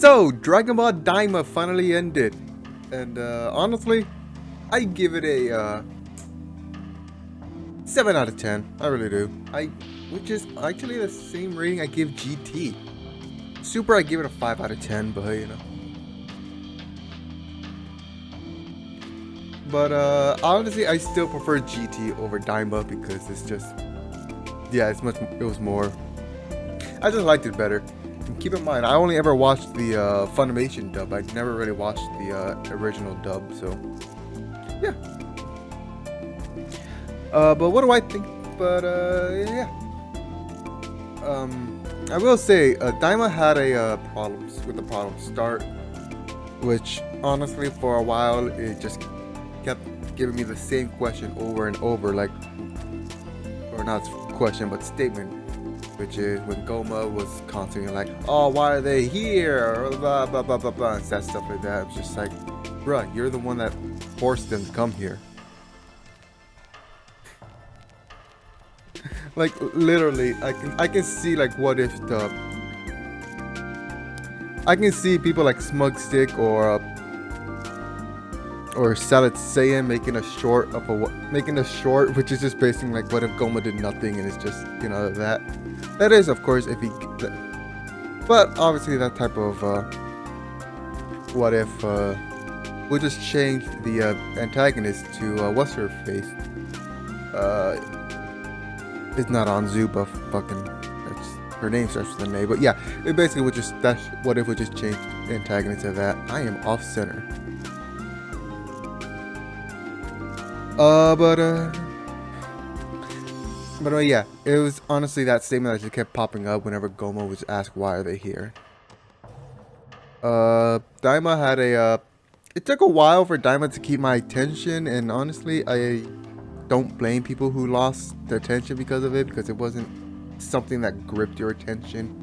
So, Dragon Ball Daima finally ended, and honestly, I give it a 7 out of 10. I really do. Which is actually the same rating I give GT. Super, I give it a 5 out of 10, but you know. But honestly, I still prefer GT over Daima because it's just, yeah, it was more. I just liked it better. And keep in mind, I only ever watched the Funimation dub. I never really watched the original dub, so yeah. But what do I think? But yeah. I will say, Daima had a problems with the problem start, which honestly, for a while, it just kept giving me the same question over and over, like, or not question, but statement. Which is when Goma was constantly like, oh, why are they here? Or blah, blah, blah, blah, blah, and that stuff like that. It's just like, bruh, you're the one that forced them to come here. Like, literally, I can see, like, what if I can see people like Smug Stick or Salad Saiyan making a short, which is just basically like, what if Goma did nothing, and it's just, you know, that is, of course, if he, but obviously that type of what if we just change the antagonist to what's her face, it's not Anzu, but fucking, her name starts with an A, but yeah, it basically would just, what if we just change the antagonist to that. I am off center. But yeah, it was honestly that statement that just kept popping up whenever Goma was asked why are they here. Daima had it took a while for Daima to keep my attention, and honestly, I don't blame people who lost their attention because of it, because it wasn't something that gripped your attention.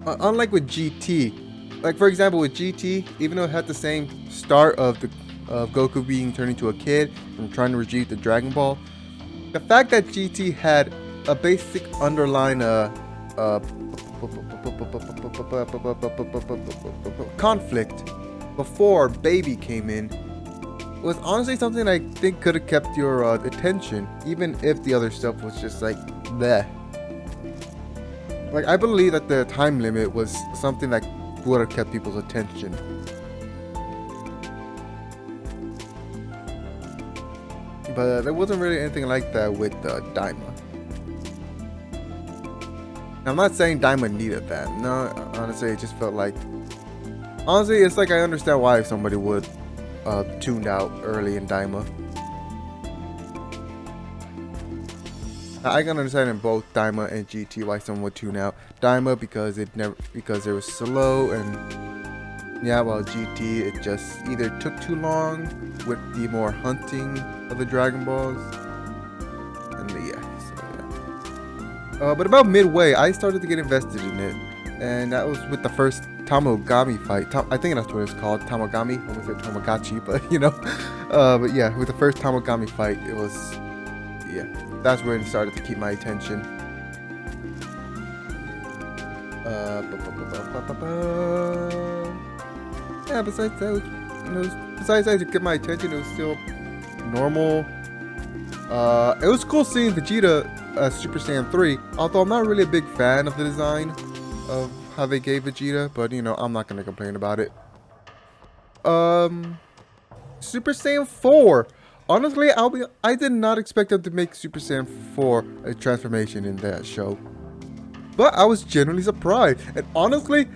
Unlike with GT, like for example with GT, even though it had the same start of Goku being turned into a kid and trying to retrieve the Dragon Ball, the fact that GT had a basic underlying conflict before Baby came in was honestly something I think could have kept your attention, even if the other stuff was just like bleh. Like, I believe that the time limit was something that would have kept people's attention. But there wasn't really anything like that with Daima. I'm not saying Daima needed that. No, honestly, it just felt like... Honestly, it's like I understand why somebody would tuned out early in Daima. I can understand in both Daima and GT why someone would tune out. Daima because it was slow, and yeah, while GT it just either took too long with the more hunting of the Dragon Balls, and but about midway I started to get invested in it, and that was with the first Tamagami fight. I think that's what it's called, Tamagami. I almost said Tamagotchi, but you know. But yeah, with the first Tamagami fight, it was, yeah, that's when it started to keep my attention. Yeah, besides that, to get my attention, it was still normal. It was cool seeing Vegeta Super Saiyan 3, although I'm not really a big fan of the design of how they gave Vegeta, but you know, I'm not gonna complain about it. Super Saiyan 4. Honestly, I did not expect them to make Super Saiyan 4 a transformation in that show. But I was genuinely surprised. And honestly,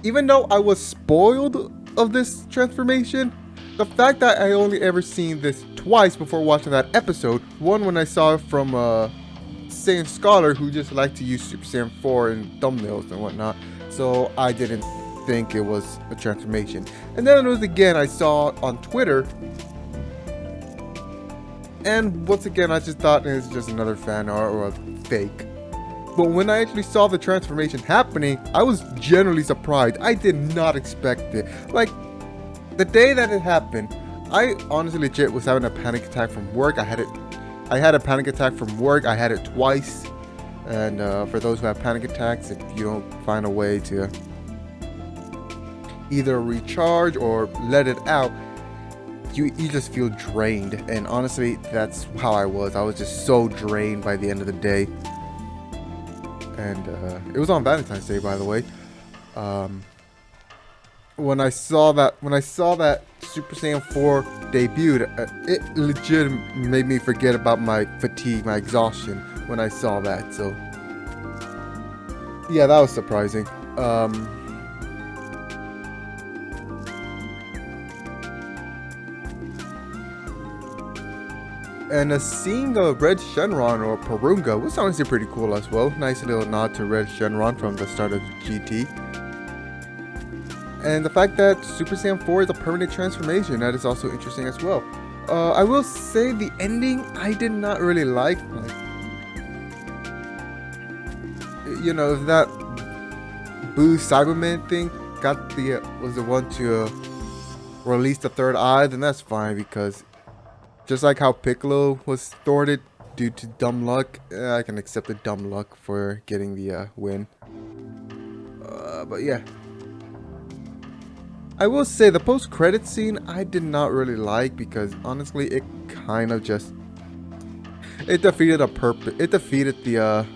even though I was spoiled of this transformation, the fact that I only ever seen this twice before watching that episode, one when I saw it from Saiyan Scholar, who just liked to use Super Saiyan 4 in thumbnails and whatnot, so I didn't think it was a transformation. And then it was again I saw on Twitter, and once again I just thought it was just another fan art or a fake. But when I actually saw the transformation happening, I was genuinely surprised. I did not expect it. Like, the day that it happened, I honestly legit was having a panic attack from work. I had a panic attack from work. I had it twice. And for those who have panic attacks, if you don't find a way to either recharge or let it out, you just feel drained. And honestly, that's how I was. I was just so drained by the end of the day. And it was on Valentine's Day, by the way. When I saw that Super Saiyan 4 debuted, it legit made me forget about my fatigue, my exhaustion when I saw that. So yeah, that was surprising. And seeing a Red Shenron or Porunga was honestly pretty cool as well. Nice little nod to Red Shenron from the start of GT. And the fact that Super Saiyan 4 is a permanent transformation, that is also interesting as well. I will say the ending I did not really like. You know, that Boo Cyberman thing was the one to release the third eye, then that's fine, because just like how Piccolo was thwarted due to dumb luck, I can accept the dumb luck for getting the win. But yeah. I will say the post-credit scene I did not really like, because honestly it kind of just... It defeated the purpose. It defeated the...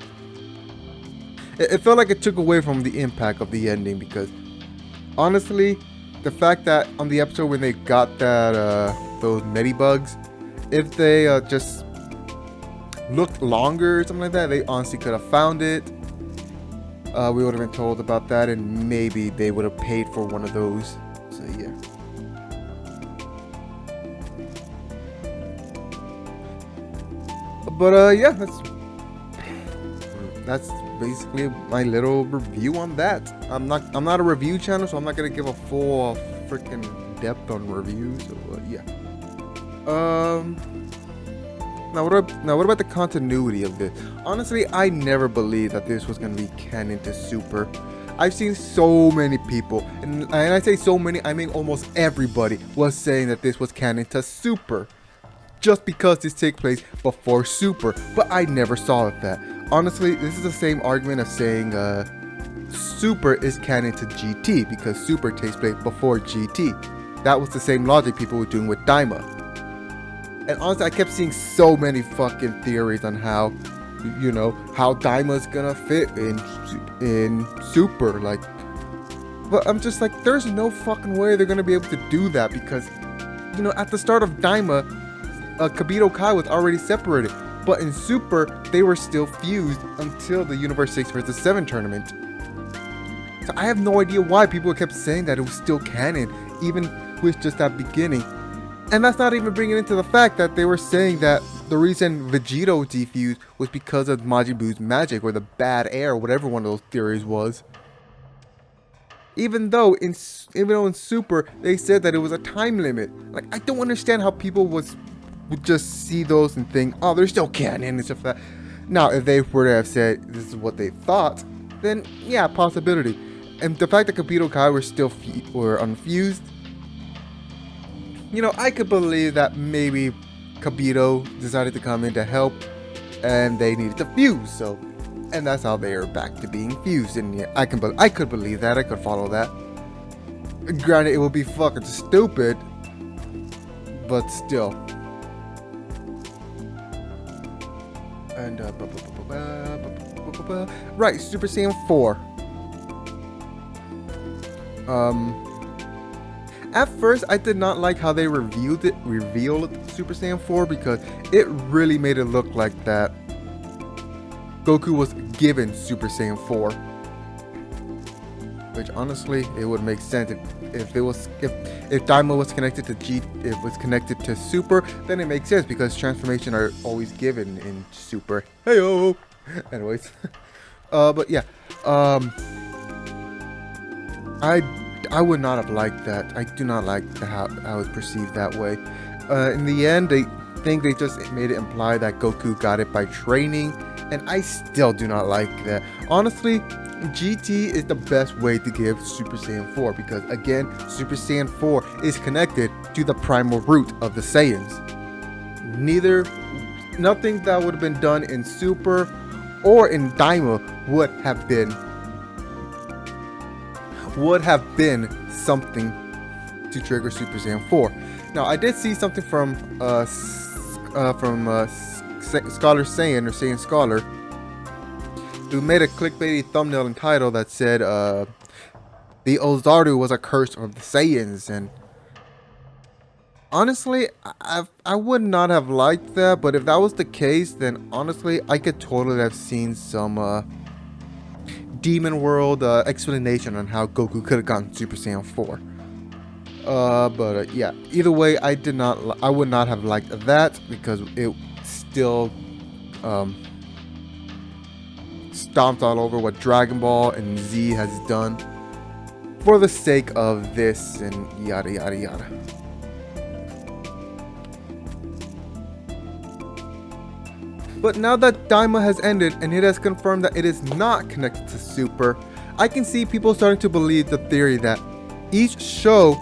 It felt like it took away from the impact of the ending, because honestly, the fact that on the episode when they got that those Medibugs, if they just looked longer or something like that, they honestly could have found it. We would have been told about that, and maybe they would have paid for one of those. So yeah. But yeah, that's basically my little review on that. I'm not a review channel, so I'm not gonna give a full freaking depth on reviews. So yeah. Now what about the continuity of this? Honestly, I never believed that this was gonna be canon to Super. I've seen so many people, and I say so many, I mean almost everybody was saying that this was canon to Super, just because this takes place before Super. But I never saw that. Honestly, this is the same argument of saying Super is canon to GT, because Super takes place before GT. That was the same logic people were doing with Daima. And honestly, I kept seeing so many fucking theories on how, you know, how Daima's gonna fit in Super, like. But I'm just like, there's no fucking way they're gonna be able to do that, because, you know, at the start of Daima, Kibito Kai was already separated. But in Super, they were still fused until the Universe 6 vs 7 tournament. So I have no idea why people kept saying that it was still canon, even with just that beginning. And that's not even bringing into the fact that they were saying that the reason Vegito defused was because of Majin Buu's magic, or the bad air, whatever one of those theories was. Even though in Super they said that it was a time limit. Like, I don't understand how people would just see those and think, oh, they're still canon and stuff like that. Now, if they were to have said this is what they thought, then yeah, possibility. And the fact that Kibito Kai were still unfused, you know, I could believe that maybe Kibito decided to come in to help, and they needed to fuse. So, and that's how they are back to being fused. And yeah, I could believe that. I could follow that. Granted, it would be fucking stupid, but still. And right, Super Saiyan 4. At first, I did not like how they revealed Super Saiyan 4, because it really made it look like that Goku was given Super Saiyan 4. Which honestly, it would make sense if Daima was connected to Super, then it makes sense, because transformation are always given in Super. Heyo. Anyways, but yeah, I would not have liked that. I do not like how it was perceived that way. In the end, they just made it imply that Goku got it by training, and I still do not like that. Honestly, GT is the best way to give Super Saiyan 4, because again, Super Saiyan 4 is connected to the primal root of the Saiyans. Nothing that would have been done in Super or in Daima would have been something to trigger Super Saiyan 4. Now, I did see something from Scholar Saiyan or Saiyan Scholar, who made a clickbaity thumbnail and title that said the Ozaru was a curse of the Saiyans, and honestly, I would not have liked that, but if that was the case, then honestly, I could totally have seen some Demon World explanation on how Goku could have gotten Super Saiyan 4. But yeah, either way, I would not have liked that because it still stomped all over what Dragon Ball and Z has done for the sake of this and yada yada yada. But now that Daima has ended and it has confirmed that it is not connected to Super, I can see people starting to believe the theory that each show,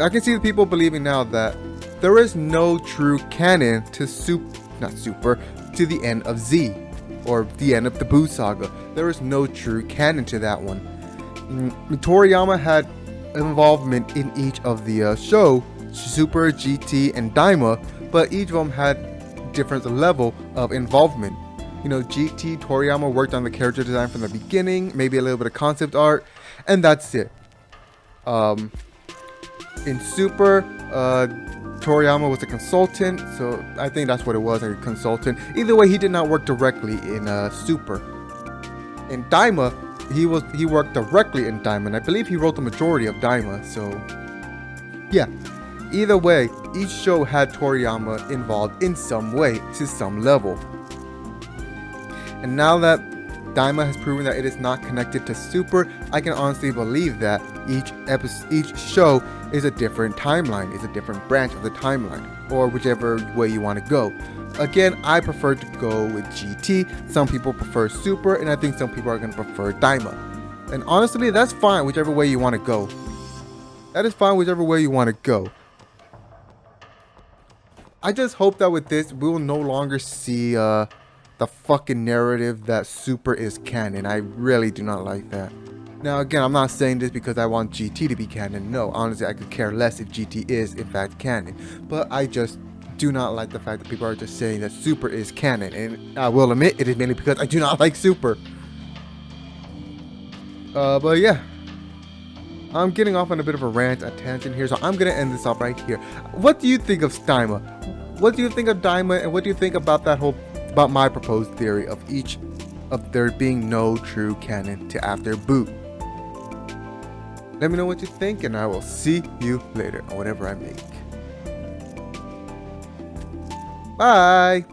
I can see the people believing now that there is no true canon to to the end of Z, or the end of the Buu saga. There is no true canon to that one. Toriyama had involvement in each of the show, Super, GT, and Daima, but each of them had different level of involvement. You know, GT, Toriyama worked on the character design from the beginning, maybe a little bit of concept art, and that's it. In Super, Toriyama was a consultant, so I think that's what it was, a consultant. Either way, he did not work directly in Super. In Daima, he worked directly in Daima, and I believe he wrote the majority of Daima, so yeah. Either way, each show had Toriyama involved in some way, to some level. And now that Daima has proven that it is not connected to Super, I can honestly believe that each show is a different timeline, is a different branch of the timeline, or whichever way you want to go. Again, I prefer to go with GT, some people prefer Super, and I think some people are going to prefer Daima. And honestly, that's fine, whichever way you want to go. That is fine, whichever way you want to go. I just hope that with this, we will no longer see the fucking narrative that Super is canon. I really do not like that. Now, again, I'm not saying this because I want GT to be canon. No, honestly, I could care less if GT is, in fact, canon. But I just do not like the fact that people are just saying that Super is canon. And I will admit, it is mainly because I do not like Super. But yeah. I'm getting off on a bit of a rant, a tangent here, so I'm going to end this off right here. What do you think of Daima? What do you think of Daima, and what do you think about about my proposed theory of there being no true canon to after Buu? Let me know what you think, and I will see you later on whatever I make. Bye!